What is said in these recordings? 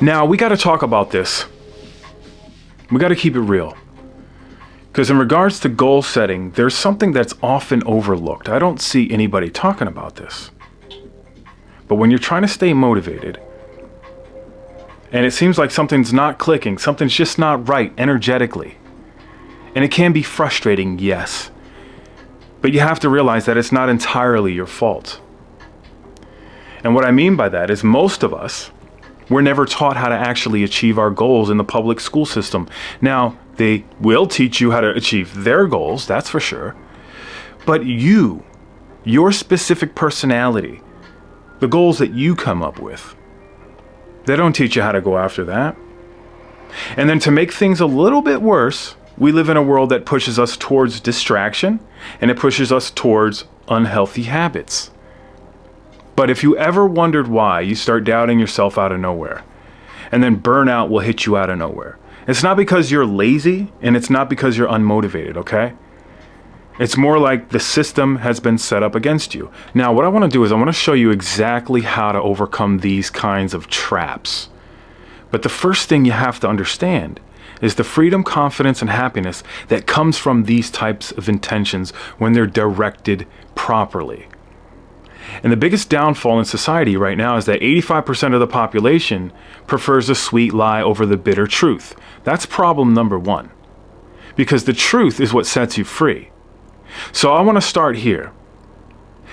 Now, we got to talk about this. We got to keep it real. Because in regards to goal setting, there's something that's often overlooked. I don't see anybody talking about this. But when you're trying to stay motivated, and it seems like something's not clicking, something's just not right energetically, and it can be frustrating, yes. But you have to realize that it's not entirely your fault. And what I mean by that is most of us, we're never taught how to actually achieve our goals in the public school system. Now, they will teach you how to achieve their goals, that's for sure. But your specific personality, the goals that you come up with, they don't teach you how to go after that. And then to make things a little bit worse, we live in a world that pushes us towards distraction, and it pushes us towards unhealthy habits. But if you ever wondered why, you start doubting yourself out of nowhere. And then burnout will hit you out of nowhere. It's not because you're lazy, and it's not because you're unmotivated, okay? It's more like the system has been set up against you. Now, what I want to do is I want to show you exactly how to overcome these kinds of traps. But the first thing you have to understand is the freedom, confidence, and happiness that comes from these types of intentions when they're directed properly. And the biggest downfall in society right now is that 85% of the population prefers a sweet lie over the bitter truth. That's problem number one. Because the truth is what sets you free. So I want to start here.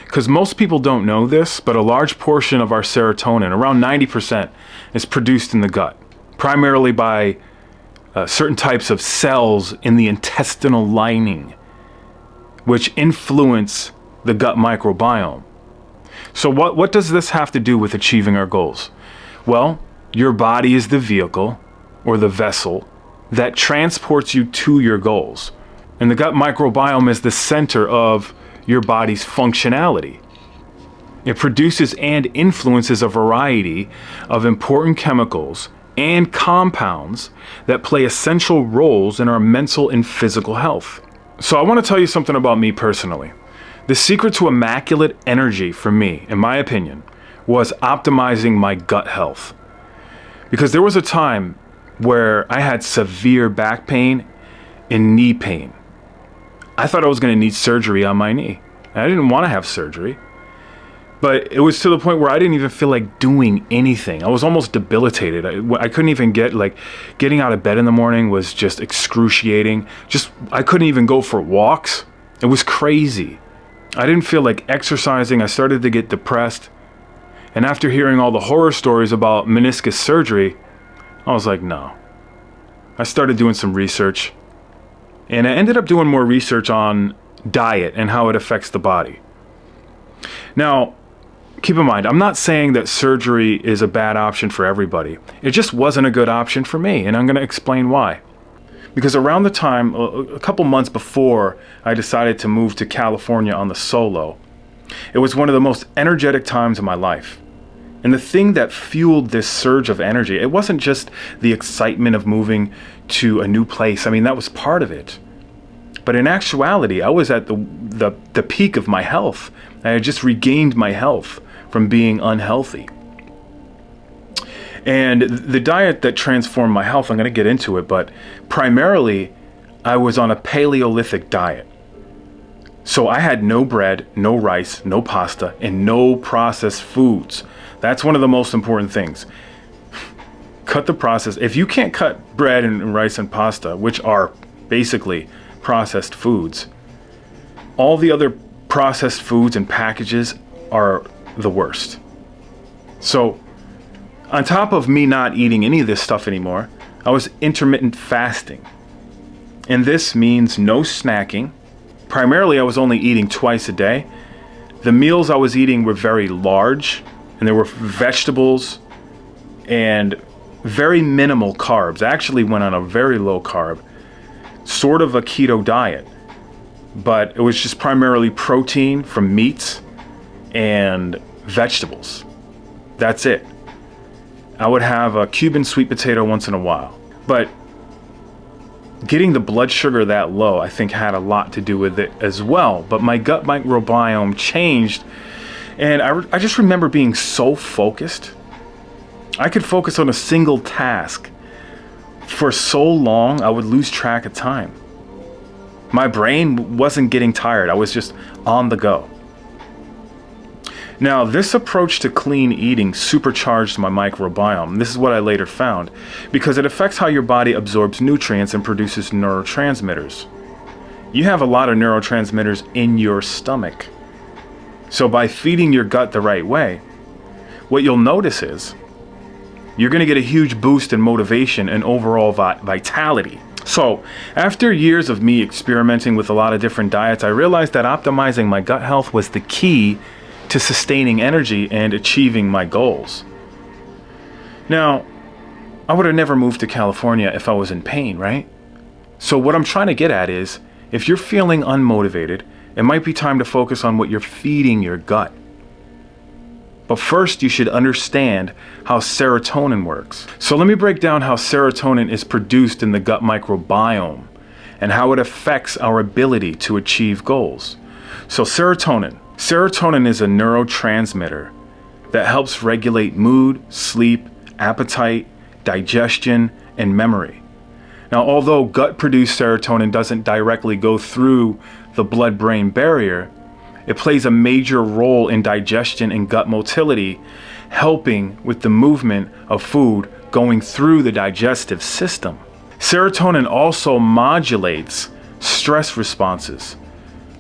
Because most people don't know this, but a large portion of our serotonin, around 90%, is produced in the gut. Primarily by certain types of cells in the intestinal lining, which influence the gut microbiome. So what does this have to do with achieving our goals? Well, your body is the vehicle or the vessel that transports you to your goals. And the gut microbiome is the center of your body's functionality. It produces and influences a variety of important chemicals and compounds that play essential roles in our mental and physical health. So I want to tell you something about me personally. The secret to immaculate energy for me, in my opinion, was optimizing my gut health. Because there was a time where I had severe back pain and knee pain. I thought I was going to need surgery on my knee. I didn't want to have surgery. But it was to the point where I didn't even feel like doing anything. I was almost debilitated. I couldn't even getting out of bed in the morning was just excruciating. I couldn't even go for walks. It was crazy. I didn't feel like exercising. I started to get depressed. And after hearing all the horror stories about meniscus surgery, I was like, no. I started doing some research. And I ended up doing more research on diet and how it affects the body. Now, keep in mind, I'm not saying that surgery is a bad option for everybody. It just wasn't a good option for me, and I'm going to explain why. Because around the time, a couple months before I decided to move to California on the solo, it was one of the most energetic times of my life. And the thing that fueled this surge of energy, it wasn't just the excitement of moving to a new place. I mean, that was part of it. But in actuality, I was at the peak of my health. I had just regained my health from being unhealthy. And the diet that transformed my health, I'm going to get into it, but primarily I was on a Paleolithic diet. So I had no bread, no rice, no pasta, and no processed foods. That's one of the most important things. Cut the process. If you can't cut bread and rice and pasta, which are basically processed foods, all the other processed foods and packages are the worst. So on top of me not eating any of this stuff anymore, I was intermittent fasting. And this means no snacking. Primarily, I was only eating twice a day. The meals I was eating were very large, and there were vegetables and very minimal carbs. I actually went on a very low carb, sort of a keto diet, but it was just primarily protein from meats and vegetables. That's it. I would have a Cuban sweet potato once in a while. But getting the blood sugar that low, I think, had a lot to do with it as well. But my gut microbiome changed, and I just remember being so focused I could focus on a single task for so long I would lose track of time. My brain wasn't getting tired. I was just on the go. Now, this approach to clean eating supercharged my microbiome. This is what I later found, because it affects how your body absorbs nutrients and produces neurotransmitters. You have a lot of neurotransmitters in your stomach. So by feeding your gut the right way, what you'll notice is you're going to get a huge boost in motivation and overall vitality. So after years of me experimenting with a lot of different diets, I realized that optimizing my gut health was the key to sustaining energy and achieving my goals. Now, I would have never moved to California if I was in pain, right? So what I'm trying to get at is, if you're feeling unmotivated, it might be time to focus on what you're feeding your gut. But first, you should understand how serotonin works. So let me break down how serotonin is produced in the gut microbiome and how it affects our ability to achieve goals. So Serotonin is a neurotransmitter that helps regulate mood, sleep, appetite, digestion, and memory. Now, although gut-produced serotonin doesn't directly go through the blood-brain barrier, it plays a major role in digestion and gut motility, helping with the movement of food going through the digestive system. Serotonin also modulates stress responses,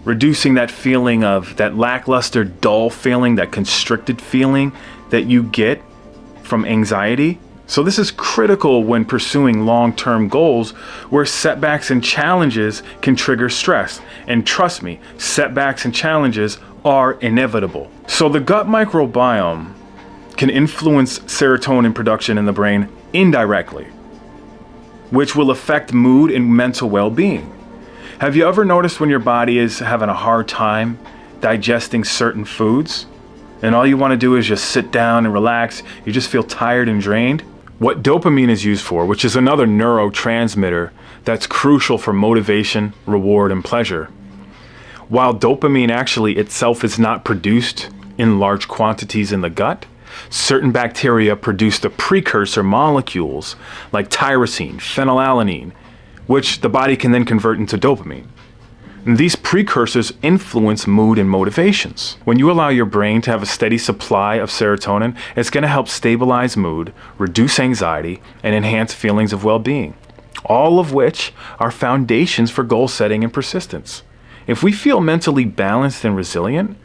reducing that feeling of that lackluster, dull feeling, that constricted feeling that you get from anxiety. So this is critical when pursuing long-term goals where setbacks and challenges can trigger stress. And trust me, setbacks and challenges are inevitable. So the gut microbiome can influence serotonin production in the brain indirectly, which will affect mood and mental well-being. Have you ever noticed when your body is having a hard time digesting certain foods and all you want to do is just sit down and relax? You just feel tired and drained? What dopamine is used for, which is another neurotransmitter that's crucial for motivation, reward, and pleasure. While dopamine actually itself is not produced in large quantities in the gut, certain bacteria produce the precursor molecules like tyrosine, phenylalanine, which the body can then convert into dopamine. And these precursors influence mood and motivations. When you allow your brain to have a steady supply of serotonin, it's going to help stabilize mood, reduce anxiety, and enhance feelings of well-being, all of which are foundations for goal setting and persistence. If we feel mentally balanced and resilient,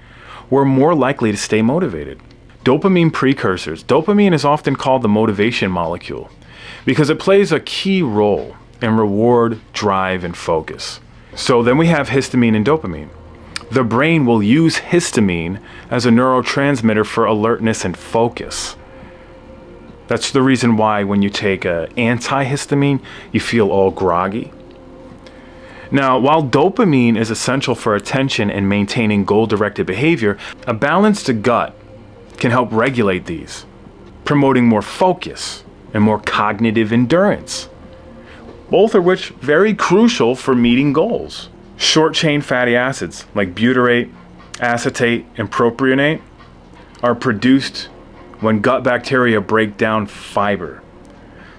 we're more likely to stay motivated. Dopamine precursors. Dopamine is often called the motivation molecule because it plays a key role in reward, drive, and focus. So then we have histamine and dopamine. The brain will use histamine as a neurotransmitter for alertness and focus. That's the reason why when you take an antihistamine, you feel all groggy. Now, while dopamine is essential for attention and maintaining goal-directed behavior, a balanced gut can help regulate these, promoting more focus and more cognitive endurance, both of which very crucial for meeting goals. Short-chain fatty acids like butyrate, acetate, and propionate are produced when gut bacteria break down fiber.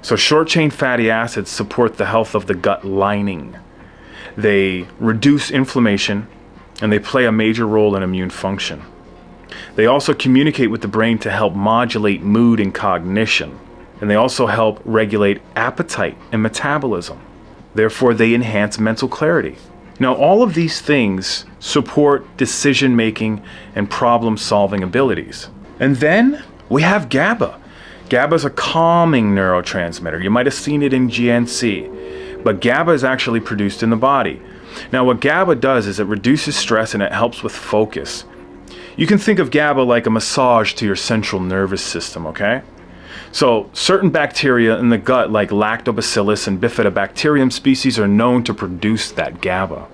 So short-chain fatty acids support the health of the gut lining. They reduce inflammation and they play a major role in immune function. They also communicate with the brain to help modulate mood and cognition. And they also help regulate appetite and metabolism. Therefore, they enhance mental clarity. Now, all of these things support decision-making and problem-solving abilities. And then we have GABA. GABA is a calming neurotransmitter. You might have seen it in GNC, but GABA is actually produced in the body. Now, what GABA does is it reduces stress and it helps with focus. You can think of GABA like a massage to your central nervous system, okay? So certain bacteria in the gut like lactobacillus and bifidobacterium species are known to produce that GABA.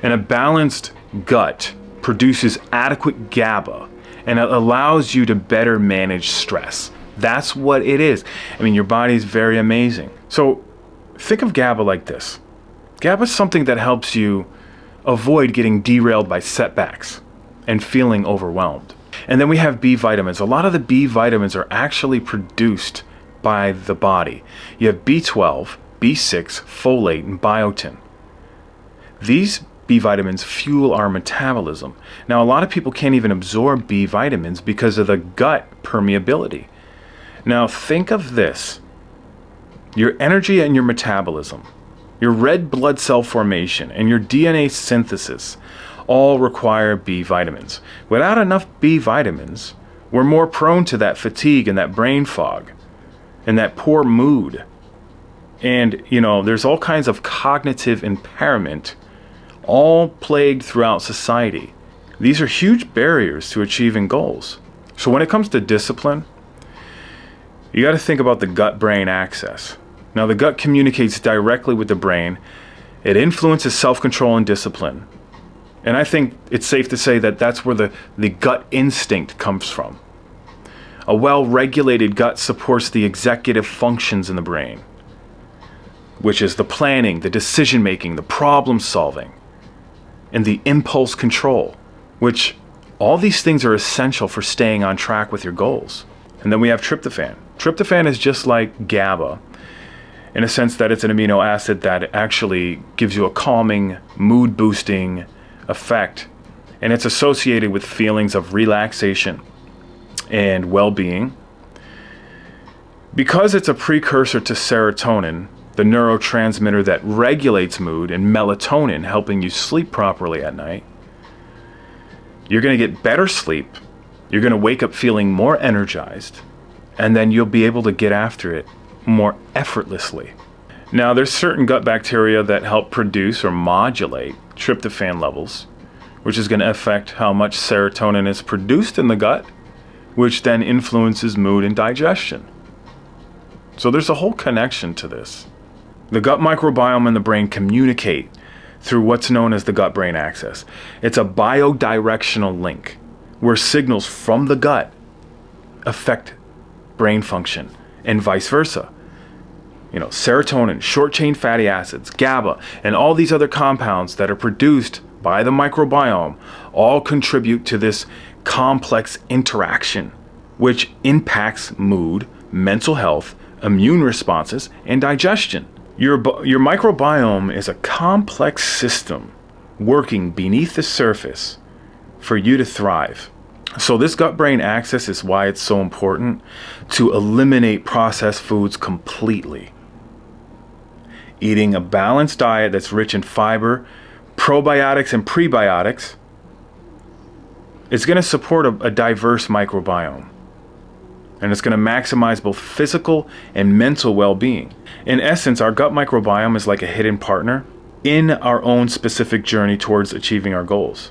And a balanced gut produces adequate GABA and it allows you to better manage stress. That's what it is. I mean, your body is very amazing. So think of GABA like this. GABA is something that helps you avoid getting derailed by setbacks and feeling overwhelmed. And then we have B vitamins. A lot of the B vitamins are actually produced by the body. You have B12, B6, folate, and biotin. These B vitamins fuel our metabolism. Now, a lot of people can't even absorb B vitamins because of the gut permeability. Now, think of this. Your energy and your metabolism, your red blood cell formation, and your DNA synthesis all require B vitamins. Without enough B vitamins, we're more prone to that fatigue and that brain fog and that poor mood. And, there's all kinds of cognitive impairment all plagued throughout society. These are huge barriers to achieving goals. So when it comes to discipline, you got to think about the gut-brain axis. Now, the gut communicates directly with the brain. It influences self-control and discipline. And I think it's safe to say that that's where the gut instinct comes from. A well-regulated gut supports the executive functions in the brain, which is the planning, the decision-making, the problem-solving, and the impulse control, which all these things are essential for staying on track with your goals. And then we have tryptophan. Tryptophan is just like GABA, in a sense that it's an amino acid that actually gives you a calming, mood-boosting effect. And it's associated with feelings of relaxation and well-being. Because it's a precursor to serotonin, the neurotransmitter that regulates mood, and melatonin, helping you sleep properly at night, you're going to get better sleep. You're going to wake up feeling more energized, and then you'll be able to get after it more effortlessly. Now, there's certain gut bacteria that help produce or modulate tryptophan levels, which is going to affect how much serotonin is produced in the gut, which then influences mood and digestion. So there's a whole connection to this. The gut microbiome and the brain communicate through what's known as the gut-brain axis. It's a biodirectional link where signals from the gut affect brain function and vice versa. Serotonin, short-chain fatty acids, GABA, and all these other compounds that are produced by the microbiome all contribute to this complex interaction, which impacts mood, mental health, immune responses, and digestion. Your microbiome is a complex system working beneath the surface for you to thrive. So this gut-brain axis is why it's so important to eliminate processed foods completely. Eating a balanced diet that's rich in fiber, probiotics, and prebiotics is going to support a diverse microbiome. And it's going to maximize both physical and mental well-being. In essence, our gut microbiome is like a hidden partner in our own specific journey towards achieving our goals.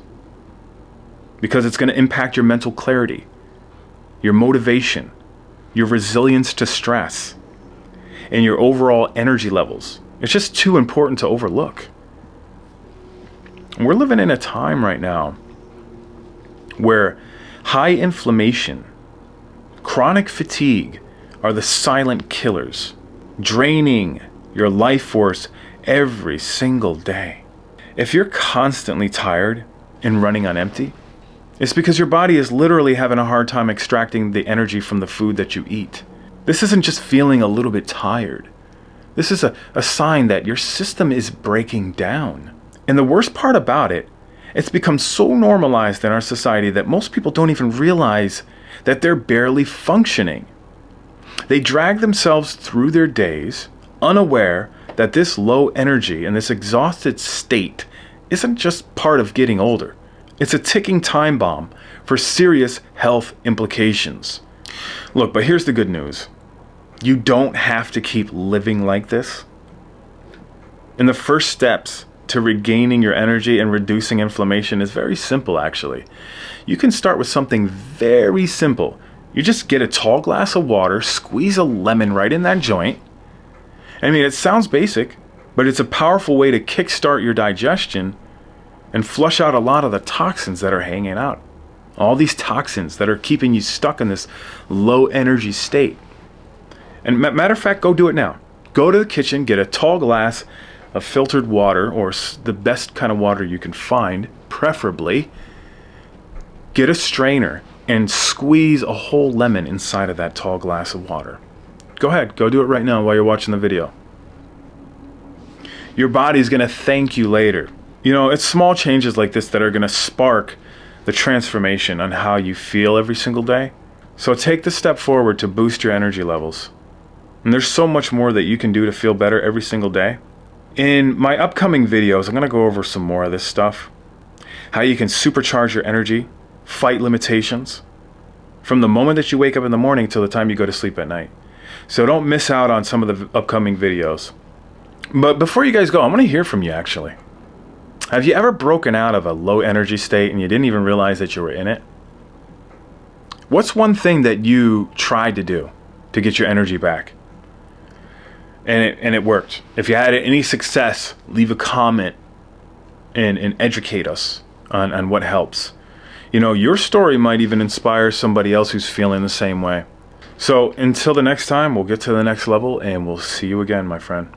Because it's going to impact your mental clarity, your motivation, your resilience to stress, and your overall energy levels. It's just too important to overlook. We're living in a time right now where high inflammation, chronic fatigue are the silent killers, draining your life force every single day. If you're constantly tired and running on empty, it's because your body is literally having a hard time extracting the energy from the food that you eat. This isn't just feeling a little bit tired. This is a sign that your system is breaking down. And the worst part about it, it's become so normalized in our society that most people don't even realize that they're barely functioning. They drag themselves through their days unaware that this low energy and this exhausted state isn't just part of getting older. It's a ticking time bomb for serious health implications. Look, but here's the good news. You don't have to keep living like this. And the first steps to regaining your energy and reducing inflammation is very simple, actually. You can start with something very simple. You just get a tall glass of water, squeeze a lemon right in that joint. I mean, it sounds basic, but it's a powerful way to kickstart your digestion and flush out a lot of the toxins that are hanging out. All these toxins that are keeping you stuck in this low energy state. And matter of fact, go do it now. Go to the kitchen, get a tall glass of filtered water, or the best kind of water you can find, preferably. Get a strainer and squeeze a whole lemon inside of that tall glass of water. Go ahead, go do it right now while you're watching the video. Your body's gonna thank you later. You know, it's small changes like this that are gonna spark the transformation on how you feel every single day. So take the step forward to boost your energy levels. And there's so much more that you can do to feel better every single day. In my upcoming videos, I'm gonna go over some more of this stuff. How you can supercharge your energy, fight limitations, from the moment that you wake up in the morning till the time you go to sleep at night. So don't miss out on some of the upcoming videos. But before you guys go, I want to hear from you actually. Have you ever broken out of a low energy state and you didn't even realize that you were in it? What's one thing that you tried to do to get your energy back? And it worked. If you had any success, leave a comment and educate us on what helps. You know, your story might even inspire somebody else who's feeling the same way. So until the next time, we'll get to the next level and we'll see you again, my friend.